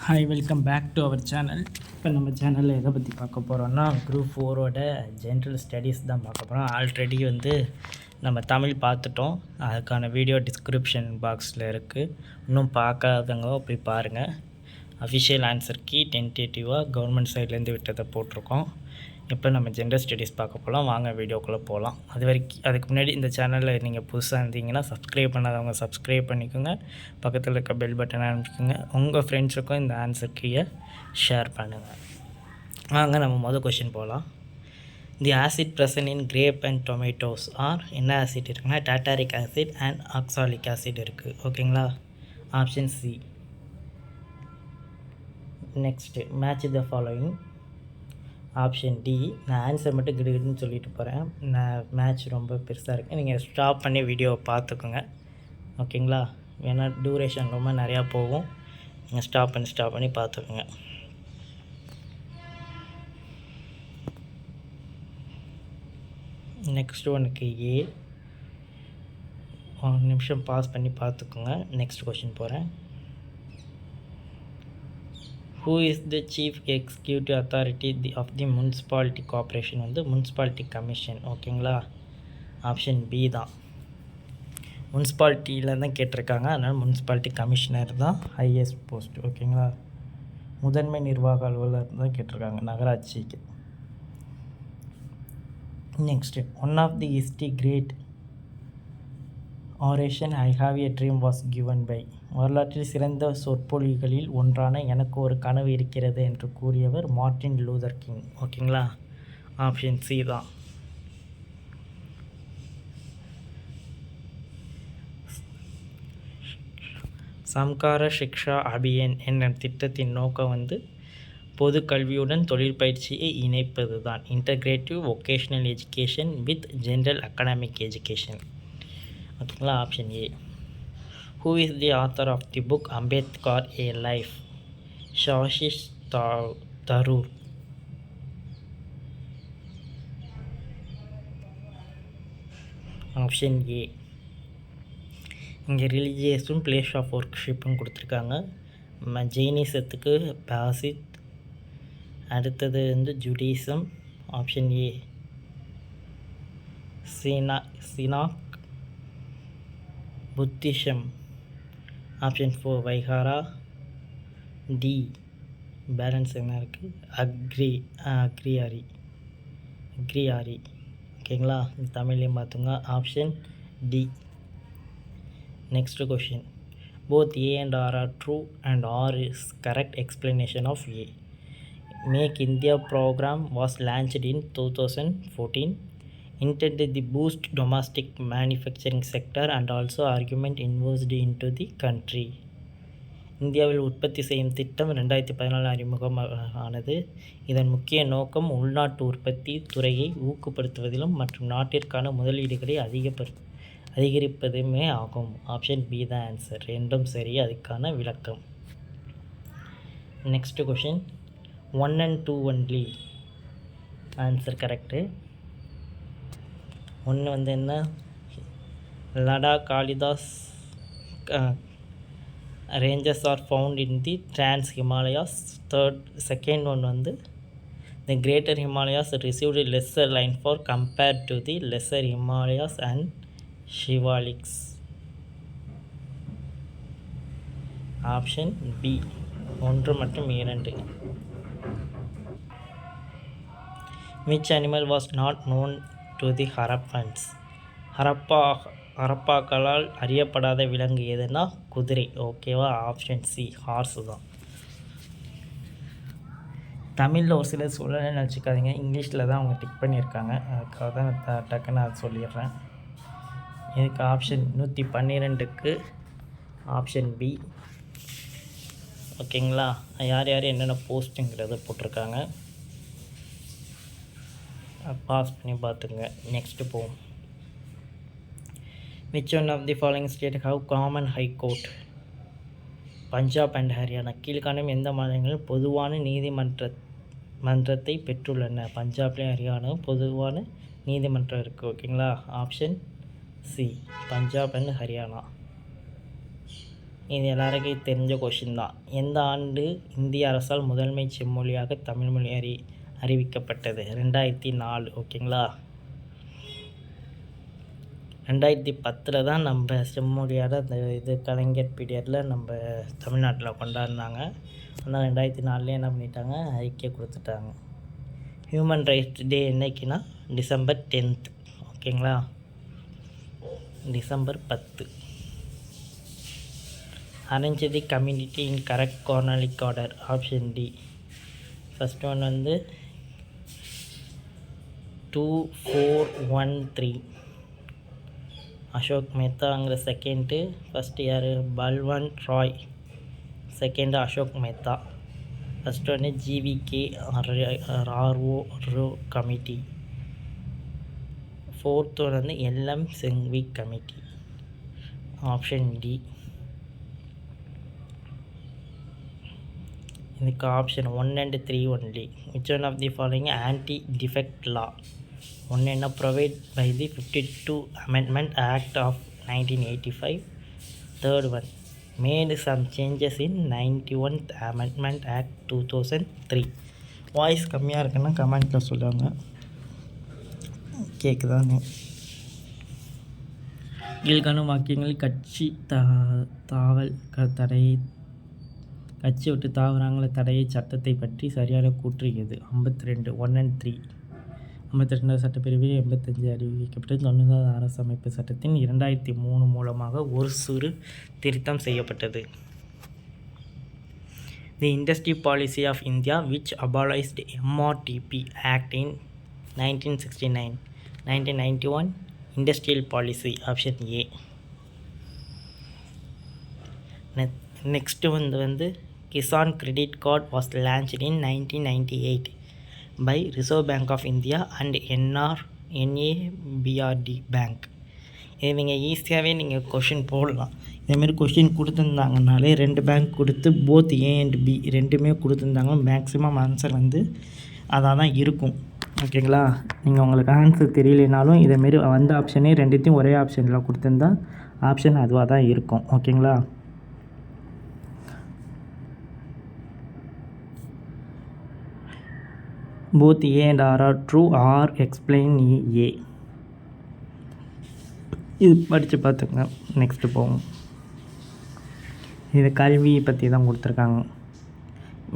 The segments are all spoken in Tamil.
Hi, welcome back to our channel. இப்போ நம்ம சேனலில் எதை பற்றி பார்க்க போகிறோன்னா குரூப் 4ஓட ஜென்ரல் ஸ்டடீஸ் தான் பார்க்க போகிறோம். ஆல்ரெடி நம்ம தமிழ் பார்த்துட்டோம். அதுக்கான வீடியோ டிஸ்கிரிப்ஷன் பாக்ஸில் இருக்குது. இன்னும் பார்க்காதவங்க போய் பாருங்கள். அஃபிஷியல் ஆன்சர் கீ டென்டேட்டிவாக கவர்மெண்ட் சைட்லேருந்து விட்டதை போட்டிருக்கோம். இப்போ நம்ம ஜென்ரல் ஸ்டடீஸ் பார்க்க போகலாம். வாங்க வீடியோக்குள்ளே போகலாம். அதுக்கு முன்னாடி இந்த சேனலில் நீங்கள் புதுசாக இருந்தீங்கன்னா சப்ஸ்கிரைப் பண்ணாதவங்க சப்ஸ்கிரைப் பண்ணிக்கோங்க. பக்கத்தில் இருக்க பெல் பட்டனை அனுப்பிக்கோங்க. உங்கள் ஃப்ரெண்ட்ஸுக்கும் இந்த ஆன்சர் கீயை ஷேர் பண்ணுங்கள். வாங்க நம்ம மொதல் கொஷின் போகலாம். The acid present in grape and tomatoes are என்ன ஆசிட் இருக்குன்னா tartaric acid and oxalic acid இருக்குது. ஓகேங்களா? Option C. Next match the following. Option D. நான் ஆன்சர் மட்டும் கிடுகிடுன்னு சொல்லிட்டு போகிறேன். மேட்ச் ரொம்ப பெருசாக இருக்குது. நீங்கள் ஸ்டாப் பண்ணி வீடியோவை பார்த்துக்கோங்க. ஓகேங்களா? ஏன்னா டூரேஷன் ரொம்ப நிறையா போகும். நீங்கள் ஸ்டாப் பண்ணி பார்த்துக்கோங்க. நெக்ஸ்ட் ஒன்றுக்கு ஏ. 1 நிமிஷம் பாஸ் பண்ணி பார்த்துக்கோங்க. நெக்ஸ்ட் கொஷின் போகிறேன். Who is the chief executive authority of the municipality corporation? Municipality commission. ஓகேங்களா? ஆப்ஷன் பி தான். முனிசிபாலிட்டியில் தான் கேட்டிருக்காங்க. அதனால் முனிசிபாலிட்டி கமிஷனர் தான் ஹையஸ்ட் போஸ்ட். ஓகேங்களா? முதன்மை நிர்வாக அலுவலர் தான் கேட்டிருக்காங்க நகராட்சிக்கு. Next one of the history great oration I have a dream was given by. வரலாற்றில் சிறந்த சொற்பொழிகளில் ஒன்றான எனக்கு ஒரு கனவு இருக்கிறது என்று கூறியவர் மார்ட்டின் லூதர் கிங். ஓகேங்களா? ஆப்ஷன் சி தான். சம்கார சிக்ஷா அபியன் என்ற திட்டத்தின் நோக்கம் பொது கல்வியுடன் தொழிற்பயிற்சியை இணைப்பது தான். Integrative vocational education with general academic education. ஓகேங்களா? Option A. Who is the author of the book Ambedkar A Life? Shashish Tharoor. Option A. இங்கே ரிலீஜியஸும் பிளேஸ் ஆஃப் ஒர்க்ஷிப்பும் கொடுத்துருக்காங்க. ஜெயினிசத்துக்கு பாசித், அடுத்தது ஜுடிசம். ஆப்ஷன் ஏ. சினாக் புத்திசம். ஆப்ஷன் 4 வைகாரா. டி பேலன்ஸ் என்ன இருக்குது? அக்ரியாரி. ஓகேங்களா? தமிழ்லையும் பார்த்துங்க. Option D. Next question. Both A and R are true and R is correct explanation of A. Make India programme was launched in 2014. intended to boost domestic manufacturing sector and also argument invested into the country. இந்தியாவில் உற்பத்தி செய்யும் திட்டம் 2014 அறிமுகம் ஆனது. இதன் முக்கிய நோக்கம் உள்நாட்டு உற்பத்தி துறையை ஊக்கப்படுத்துவதிலும் மற்றும் நாட்டிற்கான முதலீடுகளை அதிகரிப்பதுமே ஆகும். ஆப்ஷன் பி தான் ஆன்சர். ரெண்டும் சரி. அதுக்கான விளக்கம். Next question. 1 and 2 only. Answer correct. ஒன்று என்ன? Ladakh Kalidas ranges are found in the trans Himalayas. Second one the greater Himalayas received lesser rainfall compared to the lesser Himalayas and Shivaliks. Option B. 1 மற்றும் 2. Which animal was not known to the Harappans. ஹரப்பாக்களால் அறியப்படாத விலங்கு எதுனா குதிரை. ஓகேவா? ஆப்ஷன் சி ஹார்ஸு தான். தமிழில் ஒரு சில சொல்லலை நினச்சிக்காதீங்க. இங்கிலீஷில் தான் அவங்க டிக் பண்ணியிருக்காங்க. அதுக்காக தான் டக்குன்னு அது சொல்லிடுறேன். இதுக்கு ஆப்ஷன் 112க்கு ஆப்ஷன் பி. ஓகேங்களா? யார் என்னென்ன போஸ்ட்டுங்கிறத போட்டிருக்காங்க. பாஸ் பண்ணி பார்த்துங்க. நெக்ஸ்ட்டு போவோம். Which one of the following state have common high court? Punjab and Haryana. கீழ்காணும் எந்த மாநிலங்களில் பொதுவான நீதிமன்றத்தை பெற்றுள்ளன? பஞ்சாப்லேயும் ஹரியானாவும் பொதுவான நீதிமன்றம் இருக்குது. ஓகேங்களா? Option C Punjab and Haryana. இது எல்லாருக்கும் தெரிஞ்ச கொஷின் தான். எந்த ஆண்டு இந்திய அரசால் முதன்மை செம்மொழியாக தமிழ்மொழி அறிவிக்கப்பட்டது? 2004. ஓகேங்களா. 2010 தான் நம்ம செம்மொழியாக அந்த கலைஞர் பீரியடில் நம்ம தமிழ்நாட்டில் கொண்டாடினாங்க. ஆனால் 2004 என்ன பண்ணிட்டாங்க, அறிக்கை கொடுத்துட்டாங்க. ஹியூமன் ரைட்ஸ் டே என்னைக்குன்னா December 10th. ஓகேங்களா, December 10. Arrange the community in correct chronological order. Option D. First one 2413. Ashok மேத்தாங்கிற செகண்டு. ஃபஸ்ட்டு யார்? பல்வந்த் ராய். செகண்டு அசோக் மேத்தா. ஃபஸ்ட்டு ஒன்று GVK RO கமிட்டி. ஃபோர்த் ஒன்று LM Singhvi committee. Option D. இதுக்கு option 1 and 3 only. Which one of the following anti defect law? ஒன்று என்ன, provide by the 52 Amendment Act of 1985. Third one, made some changes in 91th Amendment Act 2003. Voice கம்மியாக இருக்குன்னா கமெண்ட்டில் சொல்லுவாங்க. கேட்குதானே? கீழ்காணும் வாக்கியங்கள் கட்சி தாவல் தடையை கட்சி விட்டு தாவரங்களை தடையை சட்டத்தை பற்றி சரியான கூற்று எது? 52. 1 and 3. 52வது சட்டப்பிரிவில் 85 அறிவிக்கப்பட்டு 90வது அரசமைப்பு சட்டத்தின் 2003 மூலமாக ஒரு சிறு திருத்தம் செய்யப்பட்டது. The industry policy of India which abolished MRTP act in 1969. 1991 industrial policy. Option A. Next வந்து Kisan credit card was launched in 1998 by Reserve Bank of India and NABRD bank. இது நீங்கள் ஈஸியாகவே நீங்கள் கொஷின் போடலாம். இதேமாரி கொஷின் கொடுத்துருந்தாங்கனாலே 2 பேங்க் கொடுத்து போத் A and B ரெண்டுமே கொடுத்துருந்தாங்க. மேக்ஸிமம் ஆன்சர் வந்து அதாக தான் இருக்கும். ஓகேங்களா. நீங்கள் உங்களுக்கு ஆன்சர் தெரியலனாலும் இதேமாரி வந்த ஆப்ஷனே ரெண்டுத்தையும் ஒரே ஆப்ஷனில் கொடுத்துருந்தா ஆப்ஷன் அதுவாக தான் இருக்கும். ஓகேங்களா. both A and R are true or explain A. இது படித்து பார்த்துங்க. நெக்ஸ்ட்டு போவோம். இது கல்வியை பற்றி தான் கொடுத்துருக்காங்க.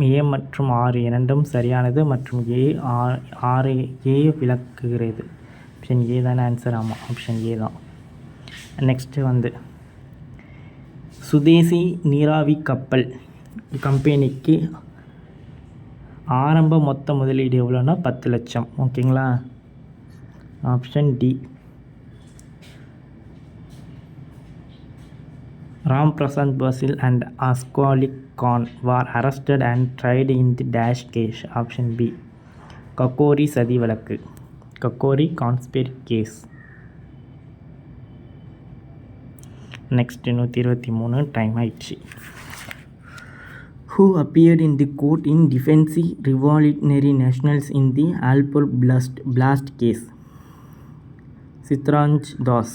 A மற்றும் R இரண்டும் சரியானது மற்றும் A விளக்குகிறது. ஆப்ஷன் ஏ தானே ஆன்சர்? ஆமாம், ஆப்ஷன் ஏ தான். நெக்ஸ்ட்டு வந்து சுதேசி நீராவி கப்பல் கம்பெனிக்கு ஆரம்ப மொத்த முதலீடு எவ்வளோன்னா 10 லட்சம். ஓகேங்களா. Option D. Ram Prasad Bismil and Ashfaqulla Khan were arrested and tried in the dash case. Option B. Kakori சதி வழக்கு. Kakori conspiracy case. Next 123. Time ஆயிடுச்சு. Who appeared in the court in defense revolutionary nationals in the Alpur blast case? Sitranj Das.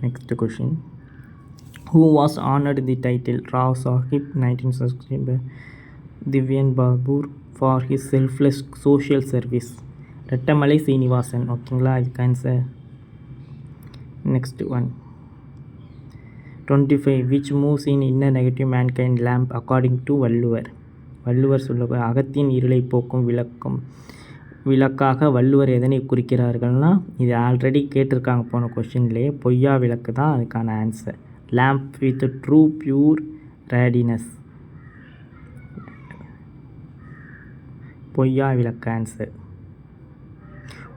Next question. Who was honored the title Rao Sahib 1960 by Divyan Babur for his selfless social service? Rettamalai Srinivasan. ஓகேங்களா, இதுக்கு answer. Next one 25. which moves in inner negative mankind lamp according to Valluvar? Valluvar சொல்ல அகத்தின் இருளை போக்கும் விளக்காக வள்ளுவர் எதனை குறிக்கிறார்கள்னா, இது ஆல்ரெடி கேட்டிருக்காங்க போன கொஷின்லேயே. பொய்யா விளக்கு தான் அதுக்கான answer. Lamp with true pure radiance. பொய்யா விளக்கு ஆன்சர்.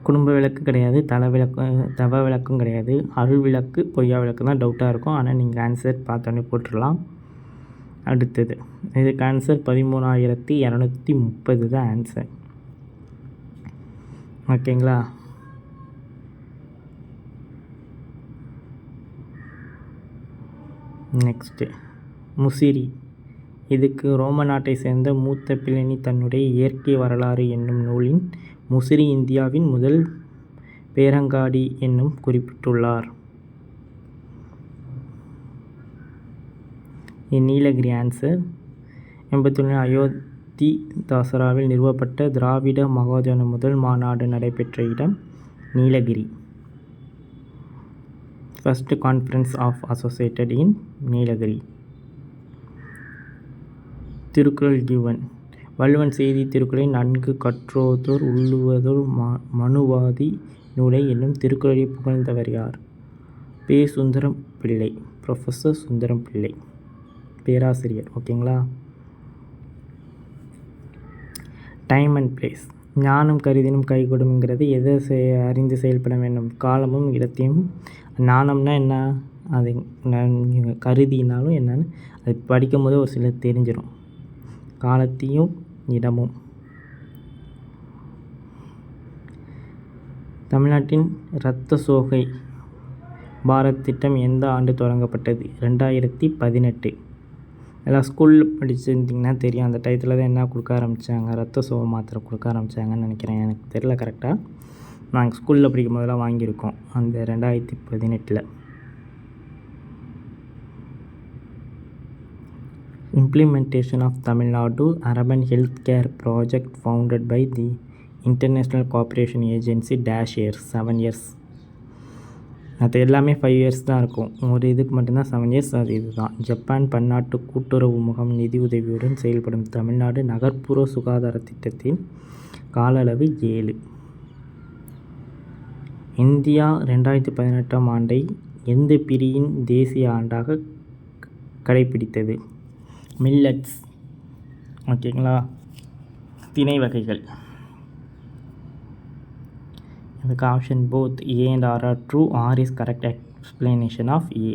குடும்ப விளக்கு கிடையாது, தவ விளக்கும் கிடையாது. அருள் விளக்கு, பொய்யா விளக்கு தான் டவுட்டாக இருக்கும். ஆனால் நீங்கள் ஆன்சர் பார்த்தோன்னே போட்டுடலாம். அடுத்தது இதுக்கு ஆன்சர் 13,230 தான் ஆன்சர். ஓகேங்களா. நெக்ஸ்ட்டு முசிறி. இதுக்கு ரோம நாட்டை சேர்ந்த மூத்த பிளினி தன்னுடைய இயற்கை வரலாறு என்னும் நூலின் முசிறி இந்தியாவின் முதல் பேரங்காடி என்னும் குறிப்பிட்டுள்ளார். நீலகிரி ஆன்சர். 81 அயோத்தி தசராவில் நிறுவப்பட்ட திராவிட மகாஜன முதல் மாநாடு நடைபெற்ற இடம் Nilgiri. First conference of associated in Nilgiri. Thirukkural given. Valluvan செய்தி திருக்குறளை நன்கு கற்றோதோர் உள்ளுவதோர் மனுவாதி நூலை என்னும் திருக்குறளை புகழ்ந்தவர் யார்? பே. சுந்தரம் பிள்ளை. ப்ரொஃபஸர் சுந்தரம் பிள்ளை, பேராசிரியர். ஓகேங்களா. Time and place. ஞானம் கருதினும் கைகூடும்ங்கிறது எதை அறிந்து செயல்பட வேண்டும்? காலமும் இடத்தையும். ஞானம்னா என்ன? அது கருதினாலும் என்னன்னு அது படிக்கும் போது ஒரு சிலர் தெரிஞ்சிடும். காலத்தையும் இடமும். தமிழ்நாட்டின் இரத்த சோகை பாரத் திட்டம் எந்த ஆண்டு தொடங்கப்பட்டது? 2018. எல்லாம் ஸ்கூலில் படிச்சிருந்திங்கன்னா தெரியும். அந்த டயத்தில் தான் என்ன கொடுக்க ஆரம்பித்தாங்க? ரத்த சோகை மாத்திரை கொடுக்க ஆரம்பித்தாங்கன்னு நினைக்கிறேன். எனக்கு தெரியல கரெக்டாக. நாங்கள் ஸ்கூலில் படிக்கும் போதெல்லாம் வாங்கியிருக்கோம் அந்த 2018. Implementation of Tamil Nadu Urban Health Care Project founded by the International Cooperation Agency -years 7 years. அது எல்லாமே 5 years தான் இருக்கும். ஒரு இதுக்கு மட்டும்தான் 7 years. அது இதுதான். ஜப்பான் பன்னாட்டு கூட்டுறவு முகாம் நிதி உதவியுடன் செயல்படும் தமிழ்நாடு நகர்ப்புற சுகாதார திட்டத்தின் கால அளவு 7. இந்தியா 2018 ஆண்டை எந்த பிரிவின் தேசிய ஆண்டாக கடைபிடித்தது? மில்லட்ஸ். ஓகேங்களா. திணை வகைகள். இதுக்கு option both A and R are true. R is correct explanation of A.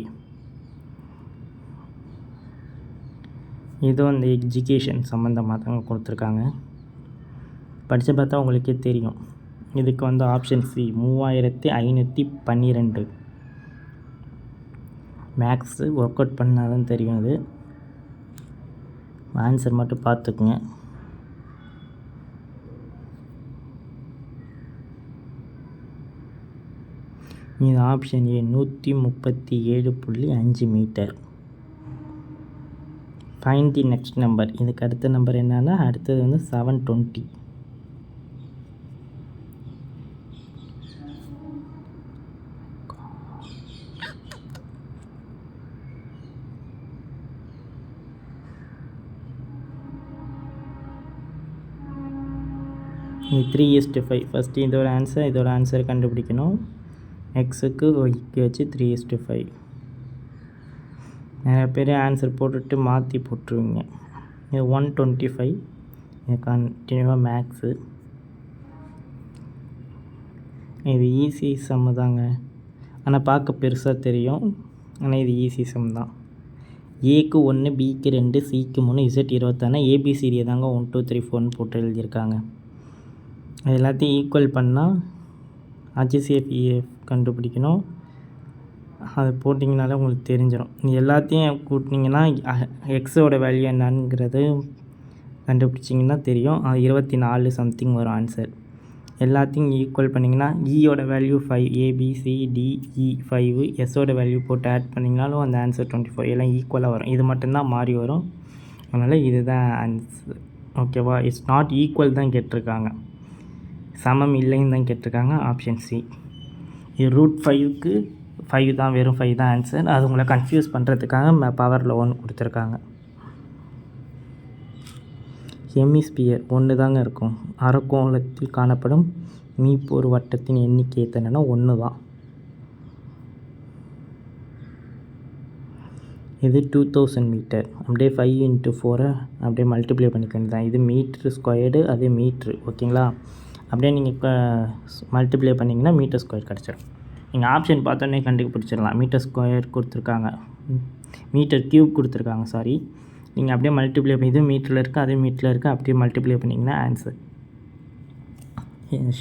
இது வந்து எஜுகேஷன் சம்மந்தமாக தாங்க கொடுத்துருக்காங்க. படித்து பார்த்தா உங்களுக்கே தெரியும். இதுக்கு வந்து option C 3512. Maths work out பண்ணால் தான் தெரியும். அது ஆன்சர் மட்டும் பார்த்துக்குங்க. இது option A 137.5 metre. Find the next number. இதுக்கு அடுத்த நம்பர் என்னன்னா அடுத்தது வந்து 720. இது 3:5. ஃபஸ்ட்டு இதோட ஆன்சர் கண்டுபிடிக்கணும். எக்ஸுக்கு ஒய்க்கு வச்சு 3:5. நிறைய பேர் ஆன்சர் போட்டுட்டு மாற்றி போட்டுருவீங்க. இது 125. இது கண்டினியூவாக மேக்ஸு. இது ஈஸி சம்மு தாங்க. ஆனால் பார்க்க பெருசாக தெரியும். ஆனால் இது ஈஸி சம் தான். ஏக்கு 1, பிக்கு 2, சிக்கு 3, இசட் 21. ஏபிசிடியை தாங்க 1 2 3 4ன்னு போட்டு எழுதியிருக்காங்க. அது எல்லாத்தையும் ஈக்குவல் பண்ணால் HCF கண்டுபிடிக்கணும். அது போட்டிங்கனாலே உங்களுக்கு தெரிஞ்சிடும். எல்லாத்தையும் கூட்டினீங்கன்னா எக்ஸோட வேல்யூ என்னங்கிறது கண்டுபிடிச்சிங்கன்னா தெரியும். 24 சம்திங் வரும் ஆன்சர். எல்லாத்தையும் ஈக்குவல் பண்ணிங்கன்னா ஈயோட வேல்யூ 5, ABCDE 5, எஸ்ஸோட வேல்யூ போட்டு ஆட் பண்ணிங்கனாலும் அந்த ஆன்சர் 24. எல்லாம் ஈக்குவலாக வரும். இது மட்டும்தான் மாறி வரும். அதனால் இதுதான் ஆன்சர். ஓகேவா. இட்ஸ் நாட் ஈக்குவல் தான் கேட்டிருக்காங்க, சமம் இல்லைன்னு தான் கேட்டிருக்காங்க. Option C. இது √5க்கு 5 தான், வெறும் 5 தான் ஆன்சர். அது உங்களை கன்ஃபியூஸ் பண்ணுறதுக்காக பவரில் 1 கொடுத்துருக்காங்க. ஹெமிஸ்பியர் ஒன்று தாங்க இருக்கும். அரைக்கோளத்தில் காணப்படும் மீப்போர் வட்டத்தின் எண்ணிக்கை எத்தனைன்னா 1 தான். இது 2000 மீட்டர். அப்படியே 5 × 4 அப்படியே மல்டிப்ளை பண்ணிக்கிறது தான். இது மீட்ரு ஸ்கொயர்டு, அது மீட்ரு. ஓகேங்களா. அப்படியே நீங்கள் மல்டிப்ளை பண்ணிங்கன்னா மீட்டர் ஸ்கொயர் கிடச்சிடும். நீங்கள் ஆப்ஷன் பார்த்தோன்னே கண்டுபிடிச்சிடலாம். மீட்டர் ஸ்கொயர் கொடுத்துருக்காங்க, மீட்டர் க்யூப் கொடுத்துருக்காங்க, சாரி. நீங்கள் அப்படியே மல்டிப்ளை பண்ணி இது மீட்டரில் இருக்குது, அதே மீட்டரில் இருக்குது, அப்படியே மல்டிப்ளை பண்ணிங்கன்னா ஆன்சர்.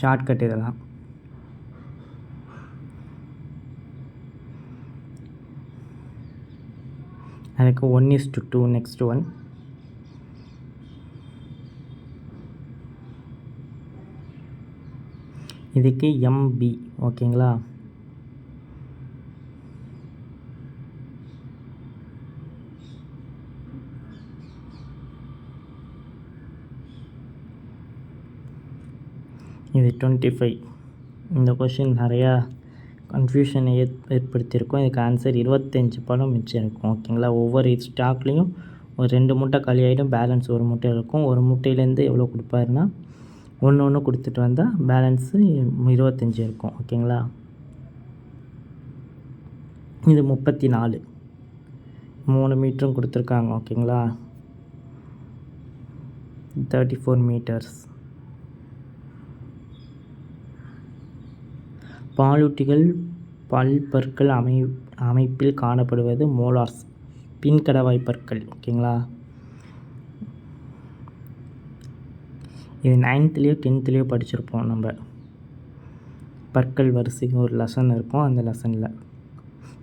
ஷார்ட்கட் இதெல்லாம். அதுக்கு 1:2. Next one. இதுக்கு MB. ஓகேங்களா. இது 25. இந்த கொஷின் நிறையா கன்ஃபியூஷனை ஏற்படுத்தியிருக்கோம். இதுக்கு ஆன்சர் 25 பழம் மிச்சம் இருக்கும். ஓகேங்களா, ஒவ்வொரு ஸ்டாக்லேயும் ஒரு 2 மூட்டை காலி ஆகிடும், பேலன்ஸ் ஒரு மூட்டை இருக்கும். ஒரு மூட்டையிலேருந்து எவ்வளோ கொடுப்பாருன்னா ஒன்று கொடுத்துட்டு வந்தால் பேலன்ஸு 25 இருக்கும். ஓகேங்களா, இது 34, 3 மீட்டரும் கொடுத்துருக்காங்க. ஓகேங்களா, 34 மீட்டர்ஸ். பாலூட்டிகள் பல்பற்கள் அமைப்பில் காணப்படுவது மோலார்ஸ், பின்கடவாய் பற்கள். ஓகேங்களா, இது 9th 10th படிச்சிருப்போம் நம்ம. பற்கள் வரிசை ஒரு லெசன் இருக்கும், அந்த லெசனில்.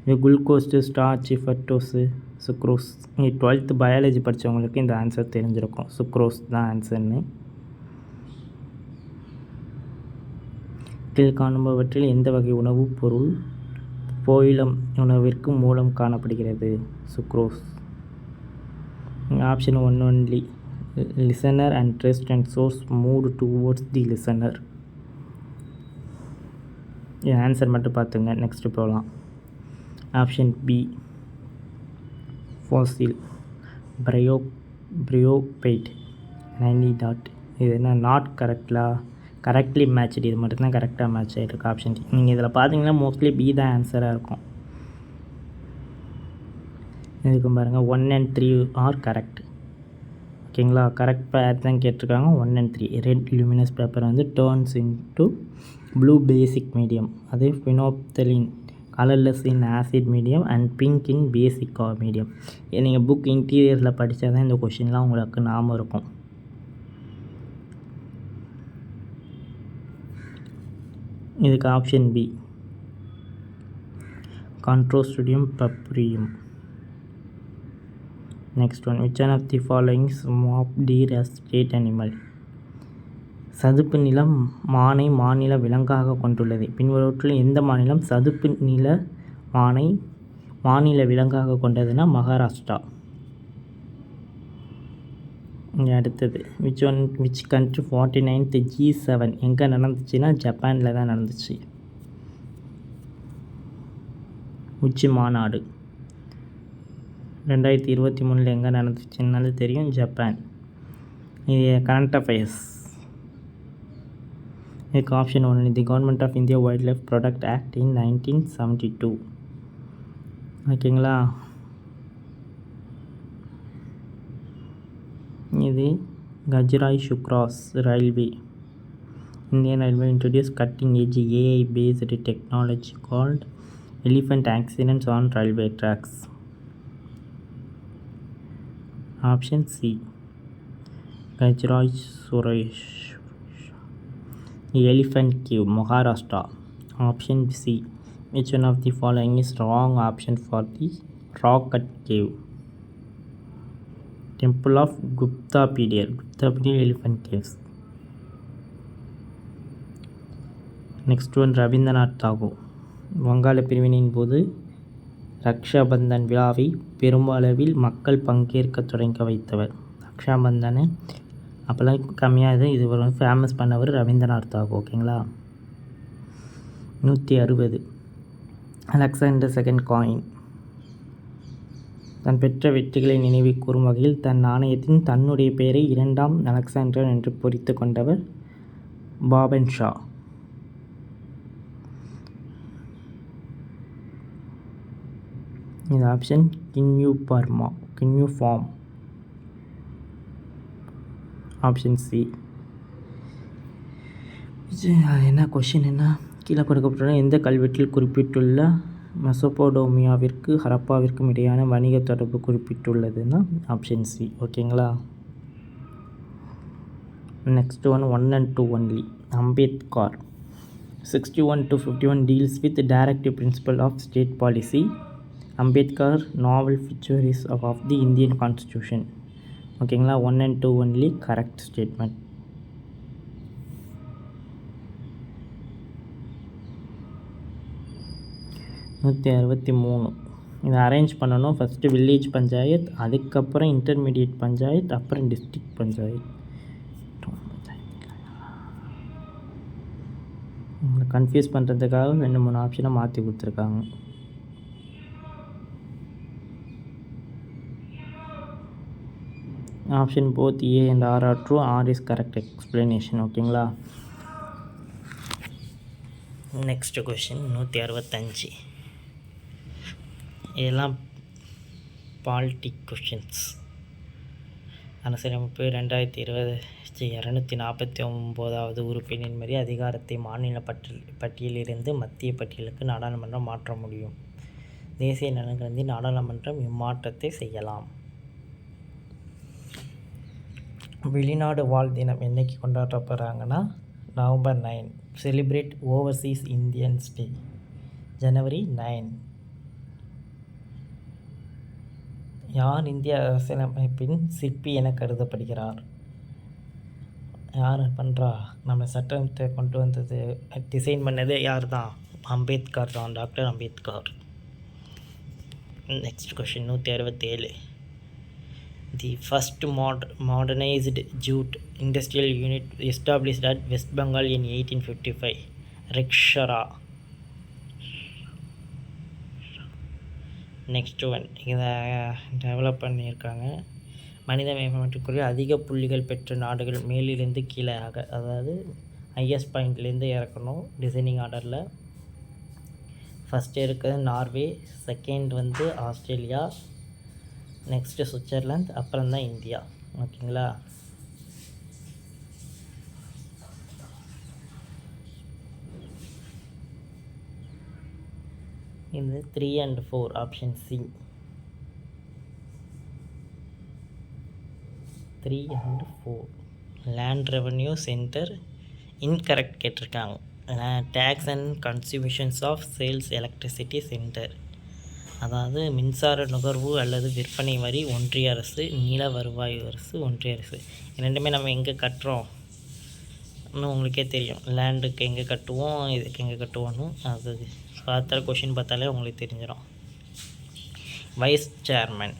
இது குளுக்கோஸு, ஸ்டார்ச்சு, ஃபர்டோஸு, சுக்ரோஸ். இங்கே 12th பயாலஜி படித்தவங்களுக்கு இந்த ஆன்சர் தெரிஞ்சிருக்கும். சுக்ரோஸ் தான் ஆன்சர்னு. கீழ் காணுபவற்றில் எந்த வகை உணவுப் பொருள் போயிலம் உணவிற்கு மூலம் காணப்படுகிறது? Sucrose. Option 1 only. Listener and ட்ரெஸ்ட் and source move towards the listener. என் ஆன்சர் மட்டும் பார்த்துங்க, நெக்ஸ்ட்டு போகலாம். Option B fossil bryophyte 90 dot. இது என்ன நாட் கரெக்ட்லி மேட்ச்டு. இது மட்டும்தான் கரெக்டாக மேட்ச் ஆகிருக்கு. Option D. நீங்கள் இதில் பார்த்தீங்கன்னா மோஸ்ட்லி பி தான் ஆன்சராக இருக்கும். இதுக்கு பாருங்கள் 1 and 3 ஆர் கரெக்ட். ஓகேங்களா, கரெக்ட் பேர் தான் கேட்டிருக்காங்க. 1 and 3. ரெட் லுமினஸ் பேப்பர் வந்து turns into blue basic medium. அதே phenolphthalein colourless in acid medium and pink in basic medium. நீங்கள் புக் இன்டீரியரில் படித்தா தான் இந்த கொஷின்லாம் உங்களுக்கு ஞாபகம் இருக்கும். இதுக்கு ஆப்ஷன் பி கான்ட்ரோஸ்டிடியம் பப்ரியம். Next one, which one of the following mock deer as state animal? சதுப்பு நிலம் மானை மாநில விலங்காக கொண்டுள்ளது. பின்வருவற்றில் எந்த மாநிலம் சதுப்பு நில மானை மாநில விலங்காக கொண்டதுன்னா மகாராஷ்டிரா. இங்கே அடுத்தது, which country 49th G7 எங்கே நடந்துச்சுன்னா ஜப்பானில் தான் நடந்துச்சு. உச்சி மாநாடு 2023 எங்கே நடந்துச்சுன்னாலும் தெரியும், ஜப்பான். இது கரண்ட் அஃபேர்ஸ். இதுக்கு option 1 the government of India wild life protect act in 1972. ஓகேங்களா, இது கஜ்ராய் சுக்ராஸ் railway. Indian railway introduce cutting edge AI based technology called elephant accidents on railway tracks. Option C Gajraj சுரேஷ். Elephant cave Maharashtra. Option C which one of the following is wrong option for the rocket cave? Temple of Gupta period elephant caves. Next one, Rabindranath Tagore. வங்காள பிரிவினையின் போது ரக்ஷாபந்தன் விழாவை பெருமளவில் மக்கள் பங்கேற்க தொடங்க வைத்தவர். ரக்ஷாபந்தனை அப்போல்லாம் கம்மியாக இது ஒரு ஃபேமஸ் பண்ணவர் ரவீந்திரநாத் தாகூர். ஓகேங்களா, 160. Alexander second coin. தன் பெற்ற வெற்றிகளை நினைவு கூறும் வகையில் தன் நாணயத்தின் தன்னுடைய பெயரை 2ஆம் அலெக்சாண்டர் என்று பொறித்து கொண்டவர் பாபன் ஷா. இது ஆப்ஷன் கின்யூ ஃபார்ம். Option C. என்ன கொஷின் என்ன கீழே கொடுக்கப்பட்டுள்ள எந்த கல்வெட்டில் குறிப்பிட்டுள்ள மெசோபோடோமியாவிற்கு ஹரப்பாவிற்கும் இடையான வணிக தொடர்பு குறிப்பிட்டுள்ளதுன்னா ஆப்ஷன் சி. ஓகேங்களா, next one 1 and 2 only. Ambedkar 61 to 51 deals with directive principle of state policy. Ambedkar novel features of the Indian constitution. ஓகேங்களா, 1 and 2 ஒன்லி கரெக்ட் ஸ்டேட்மெண்ட். (163). இதை அரேஞ்ச் பண்ணணும். ஃபஸ்ட்டு வில்லேஜ் பஞ்சாயத், அதுக்கப்புறம் இன்டர்மீடியட் பஞ்சாயத், அப்புறம் டிஸ்ட்ரிக்ட் பஞ்சாயத். உங்களை கன்ஃபியூஸ் பண்ணுறதுக்காக 2-3 ஆப்ஷனை மாற்றி கொடுத்துருக்காங்க. Option both A and R are true, R is correct explanation. ஓகேங்களா. Next question 165. இதெல்லாம் பாலிட்டிக் கொஷின்ஸ். அரசியலமைப்பு 249வது உறுப்பினின் மாரி அதிகாரத்தை மாநில பட்டியலிருந்து மத்திய பட்டியலுக்கு நாடாளுமன்றம் மாற்ற முடியும். தேசிய நலன் கருதி நாடாளுமன்றம் இம்மாற்றத்தை செய்யலாம். வெளிநாடு வாழ் தினம் என்னைக்கு கொண்டாட போகிறாங்கன்னா November 9. Celebrate Overseas Indians day January 9. யார் இந்திய அரசியலமைப்பின் சிற்பி என கருதப்படுகிறார்? யார் பண்ணுறா? நம்ம சட்டத்தை கொண்டு வந்தது, டிசைன் பண்ணது யார் தான்? அம்பேத்கர் தான், doctor Ambedkar. Next question 167. The first modernised jute industrial unit established at West Bengal in 1855. Rishra. Next one, இதை டெவலப் பண்ணியிருக்காங்க. மனித மேம்பாட்டுக்குரிய அதிக புள்ளிகள் பெற்ற நாடுகள் மேலிருந்து கீழாக, அதாவது ஹையஸ்ட் பாயிண்ட்லேருந்து இறக்கணும் டிசைனிங் ஆர்டரில். ஃபஸ்ட்டு இருக்கிறது நார்வே, செகண்ட் வந்து ஆஸ்திரேலியா, நெக்ஸ்ட்டு சுவிட்சர்லாந்து, அப்புறம் தான் இந்தியா. ஓகேங்களா. இது 3 and 4 option C. 3 and 4 land revenue centre incorrect கேட்டிருக்காங்க. Tax and consumptions of sales electricity centre, அதாவது மின்சார நுகர்வு அல்லது விற்பனை வரி ஒன்றிய அரசு, நில வருவாய் அரசு ஒன்றிய அரசு. ரெண்டுமே நம்ம எங்கே கட்டுறோம் இன்னும் உங்களுக்கே தெரியும். லேண்டுக்கு எங்கே கட்டுவோம், இதுக்கு எங்கே கட்டுவோன்னு அது பார்த்தாலே கொஷின் பார்த்தாலே உங்களுக்கு தெரிஞ்சிடும். வைஸ் சேர்மன்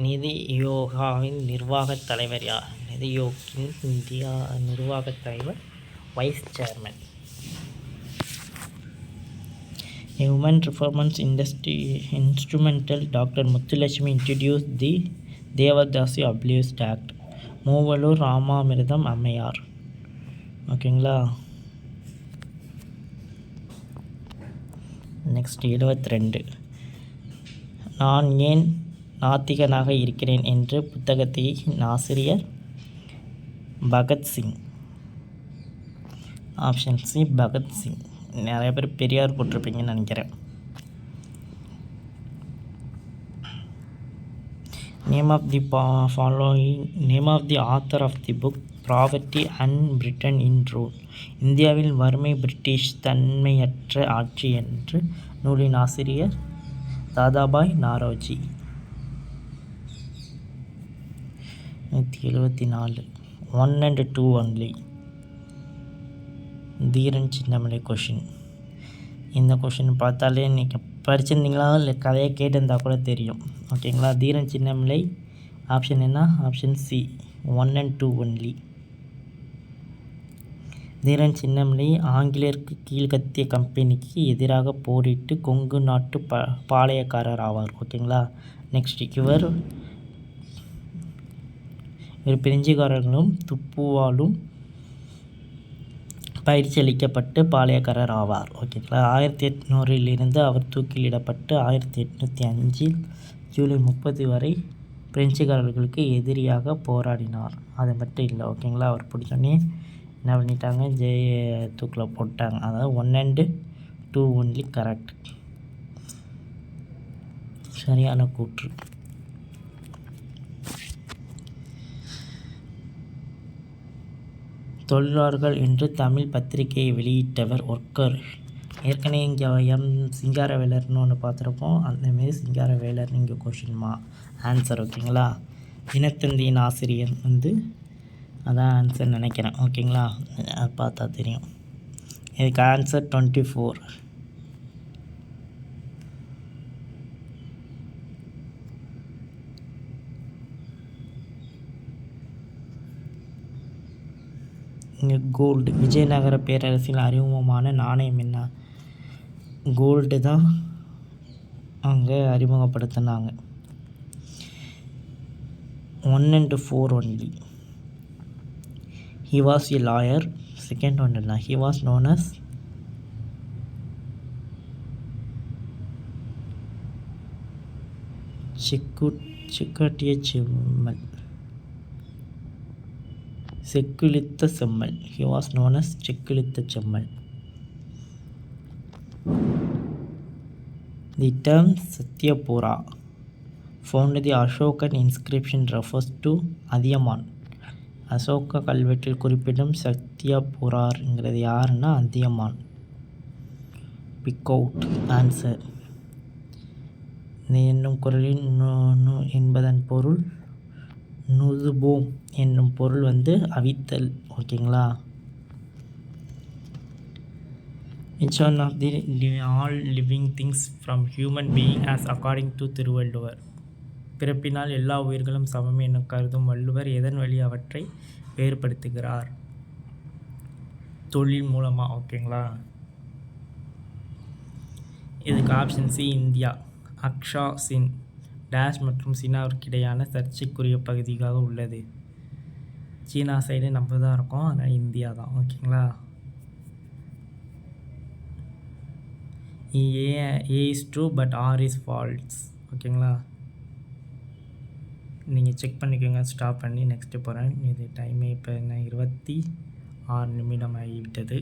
நிதி யோகாவின் நிர்வாகத் தலைவர் யார்? நிதி யோகின் இந்தியா நிர்வாகத் தலைவர் vice chairman. Human reformers instrumental doctor Muthulakshmi introduce the Devadasi abused act. Moovalur Ramamirtham Ammaiyar. ஓகேங்களா. நெக்ஸ்ட் 72. நான் ஏன் நாத்திகனாக இருக்கிறேன் என்ற புத்தகத்தின் ஆசிரியர் பகத்சிங். Option C Bhagat Singh. நிறைய பேர் பெரியார் போட்டிருப்பீங்கன்னு நினைக்கிறேன். Name of the author of the book poverty and Britain in rule. இந்தியாவில் வறுமை பிரிட்டிஷ் தன்மையற்ற ஆட்சி என்று நூலின் ஆசிரியர் Dadabhai Naoroji. 174. 1 and 2 only. Dheeran Chinnamalai question. இந்த கொஷின் பார்த்தாலே நீங்கள் படிச்சிருந்தீங்களா இல்லை கதையை கேட்டிருந்தால் கூட தெரியும். ஓகேங்களா. தீரன் சின்னமலை ஆப்ஷன் என்ன? Option C 1 and 2 only. Dheeran Chinnamalai ஆங்கிலேயருக்கு கீழ்கத்திய கம்பெனிக்கு எதிராக போரிட்டு கொங்கு நாட்டு பாளையக்காரர் ஆவார். ஓகேங்களா. நெக்ஸ்ட், இவர் பிரெஞ்சுக்காரர்களும் துப்புவாலும் பயிற்சி அளிக்கப்பட்டு பாளையக்காரர் ஆவார். ஓகேங்களா. 1800 அவர் தூக்கிலிடப்பட்டு 1805 ஜூலை 30 வரை பிரெஞ்சுக்காரர்களுக்கு எதிரியாக போராடினார். அது மட்டும் இல்லை. ஓகேங்களா. அவர் பிடிச்சோன்னே என்ன பண்ணிட்டாங்க, தூக்கில் போட்டாங்க. அதாவது 1 and 2 only கரெக்ட். சரியான கூற்று. தொழிலாளர்கள் என்று தமிழ் பத்திரிகையை வெளியிட்டவர் ஒர்க்கர். ஏற்கனவே இங்கே சிங்காரவேலர்னு ஒன்று பார்த்துருப்போம். அந்தமாரி சிங்காரவேலர் இங்கே கொஷின்மா ஆன்சர். ஓகேங்களா. தினத்தந்தியின் ஆசிரியர் அதான் ஆன்சர் நினைக்கிறேன். ஓகேங்களா. அது பார்த்தா தெரியும். இதுக்கு ஆன்சர் 24. இங்கே கோல்டு. விஜயநகர பேரரசில் அறிமுகமான நாணயம் என்ன? கோல்டு தான் அங்கே அறிமுகப்படுத்தினாங்க. 1 and 4 only. He was a lawyer. Second one இல்லை. He was known as செக்குட்டிய செம்மல். செக்குளித்த செம்மல். He was known as செக்குளித்த செம்மல். The term Satyapura found the Ashokan inscription refers to Athiyaman. Ashoka கல்வெட்டில் குறிப்பிடும் சத்யபுராங்கிறது யாருன்னா அதியமான். பிக்கவுட். ஆன்சர். என்னும் குரலின் என்பதன் பொருள் நுதுபோம் என்னும் பொருள் அவித்தல். ஓகேங்களா. Which one of the all living things from human being as according to Thiruvalluvar? பிறப்பினால் எல்லா உயிர்களும் சமம் என கருதும் வள்ளுவர் எதன் வழி அவற்றை வேறுபடுத்துகிறார்? தொழில் மூலமாக. ஓகேங்களா. இதுக்கு ஆப்ஷன் சி இந்தியா. அக்ஷா சின் டேஷ் மற்றும் சீனாவிற்கிடையான சர்ச்சைக்குரிய பகுதியாக உள்ளது. சீனா சைடு நம்ம தான் இருக்கோம், ஆனால் இந்தியா தான். ஓகேங்களா. A is true but R is false. ஓகேங்களா. நீங்கள் செக் பண்ணிக்கோங்க. ஸ்டாப் பண்ணி நெக்ஸ்ட்டு போகிறேன். இது டைமே இப்போ என்ன 26 நிமிடம் ஆகிவிட்டது.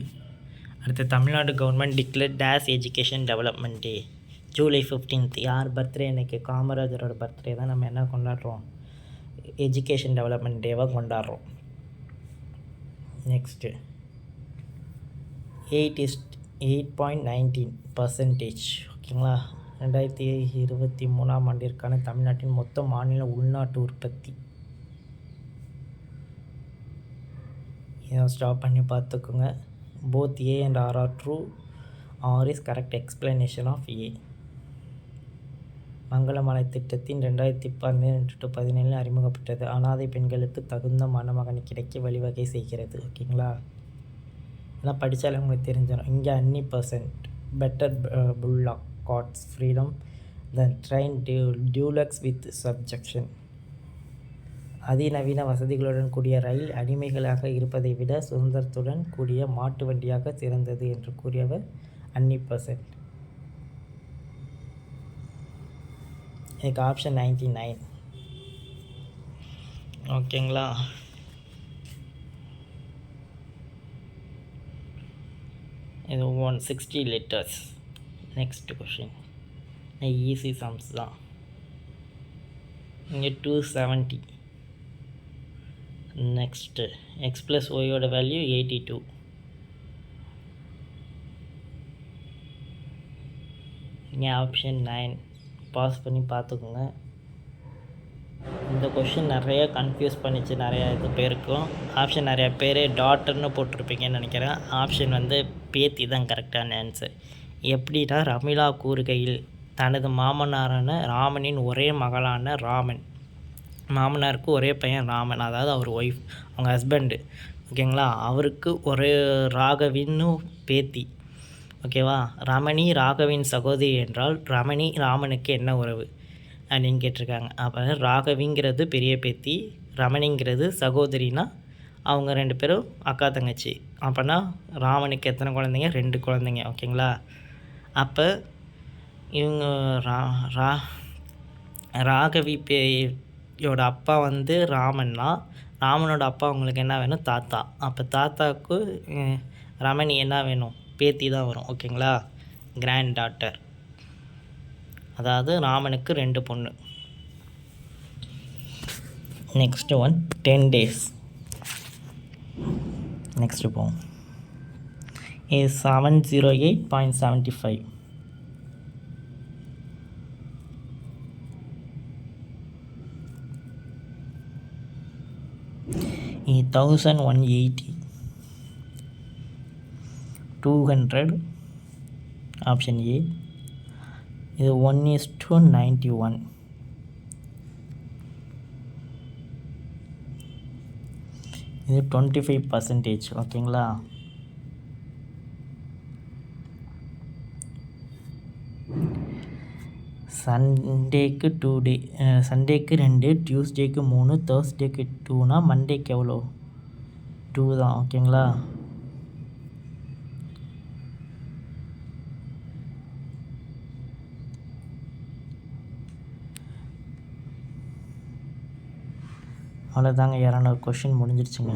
அடுத்து Tamil Nadu government declare dash education development டே. ஜூலை 15th. யார் பர்த்டே? இன்றைக்கி காமராஜரோட பர்த்டே தான் நம்ம என்ன கொண்டாடுறோம்? எஜுகேஷன் டெவலப்மெண்ட் டேவாக கொண்டாடுறோம். நெக்ஸ்ட்டு 8.19%. ஓகேங்களா. 2023ஆம் ஆண்டிற்கான தமிழ்நாட்டின் மொத்த மாநில உள்நாட்டு உற்பத்தி. இதை ஸ்டாப் பண்ணி பார்த்துக்கோங்க. Both A and R are true. R is correct explanation of A. மங்களமலை திட்டத்தின் 2012-17 அறிமுகப்பட்டது. அனாதை பெண்களுக்கு தகுந்த மணமகன் கிடைக்க வழிவகை செய்கிறது. ஓகேங்களா. இதெல்லாம் படித்தாலே உங்களுக்கு தெரிஞ்சிடும். இங்கே Annie Besant better bullock carts freedom than train deluxe with subjection. அதிநவீன வசதிகளுடன் கூடிய ரயில் அடிமைகளாக இருப்பதை விட சுதந்திரத்துடன் கூடிய மாட்டு வண்டியாக சிறந்தது என்று கூறியவர் அன்னி பர்சன்ட். இதுக்கு ஆப்ஷன் 99. ஓகேங்களா. இது 160 letters. Next question easy sums தான். இங்கே 270. நெக்ஸ்ட்டு எக்ஸ் ப்ளஸ் ஒய்யோட வேல்யூ 82. இங்கே ஆப்ஷன் 9. பாஸ் பண்ணி பார்த்துக்கோங்க. இந்த கொஷின் நிறைய கன்ஃபியூஸ் பண்ணிச்சு நிறையா இது பேருக்கும். ஆப்ஷன் நிறையா பேர் டாட்டர்னு போட்டிருப்பீங்கன்னு நினைக்கிறேன். ஆப்ஷன் பேத்தி தான் கரெக்டான ஆன்சர். எப்படின்னா ரமிளா கூறுகையில் தனது மாமனாரான ராமனின் ஒரே மகளான ராமன், மாமனாருக்கு ஒரே பையன் ராமன், அதாவது அவர் ஒய்ஃப், அவங்க ஹஸ்பண்டு. ஓகேங்களா. அவருக்கு ஒரு ராகவின்னு பேத்தி. ஓகேவா. ரமணி ராகவின் சகோதரி என்றால் ரமணி ராமனுக்கு என்ன உறவு அப்படின்னு கேட்டிருக்காங்க. அப்போ ராகவிங்கிறது பெரிய பேத்தி, ரமணிங்கிறது சகோதரினா அவங்க 2 பேரும் அக்கா தங்கச்சி. அப்போனா ராமனுக்கு எத்தனை குழந்தைங்க? 2 குழந்தைங்க. ஓகேங்களா. அப்போ இவங்க ராகவி பேயோட அப்பா ராமன்னா, ராமனோட அப்பா அவங்களுக்கு என்ன வேணும்? தாத்தா. அப்போ தாத்தாவுக்கு ரமணி என்ன வேணும்? பேத்தி தான் வரும். ஓகேங்களா. Granddaughter. அதாவது ராமனுக்கு 2 பொண்ணு. Next one 10 days. நெக்ஸ்ட்டு போவோம். இது 708.75. இது 1180. 200. Option A. இது 1:91. இது 25%. ஓகேங்களா? சண்டேக்கு 2 டே, சண்டேக்கு 2, டியூஸ்டேக்கு 3, தேர்ஸ்டேக்கு 2னா மண்டேக்கு எவ்வளோ? 2 தான். ஓகேங்களா? அவ்வளோதாங்க, 200 கொஷின் முடிஞ்சிருச்சுங்க.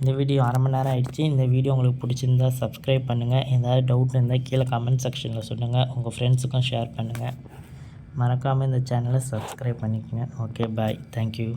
இந்த வீடியோ அரை மணி நேரம் ஆயிடுச்சு. இந்த வீடியோ உங்களுக்கு பிடிச்சிருந்தா சப்ஸ்கிரைப் பண்ணுங்கள். ஏதாவது டவுட் இருந்தால் கீழே கமெண்ட் செக்ஷனில் சொல்லுங்கள். உங்கள் ஃப்ரெண்ட்ஸுக்கும் ஷேர் பண்ணுங்கள். மறக்காமல் இந்த சேனலை சப்ஸ்கிரைப் பண்ணிக்கங்க. ஓகே, பாய். தேங்க்யூ.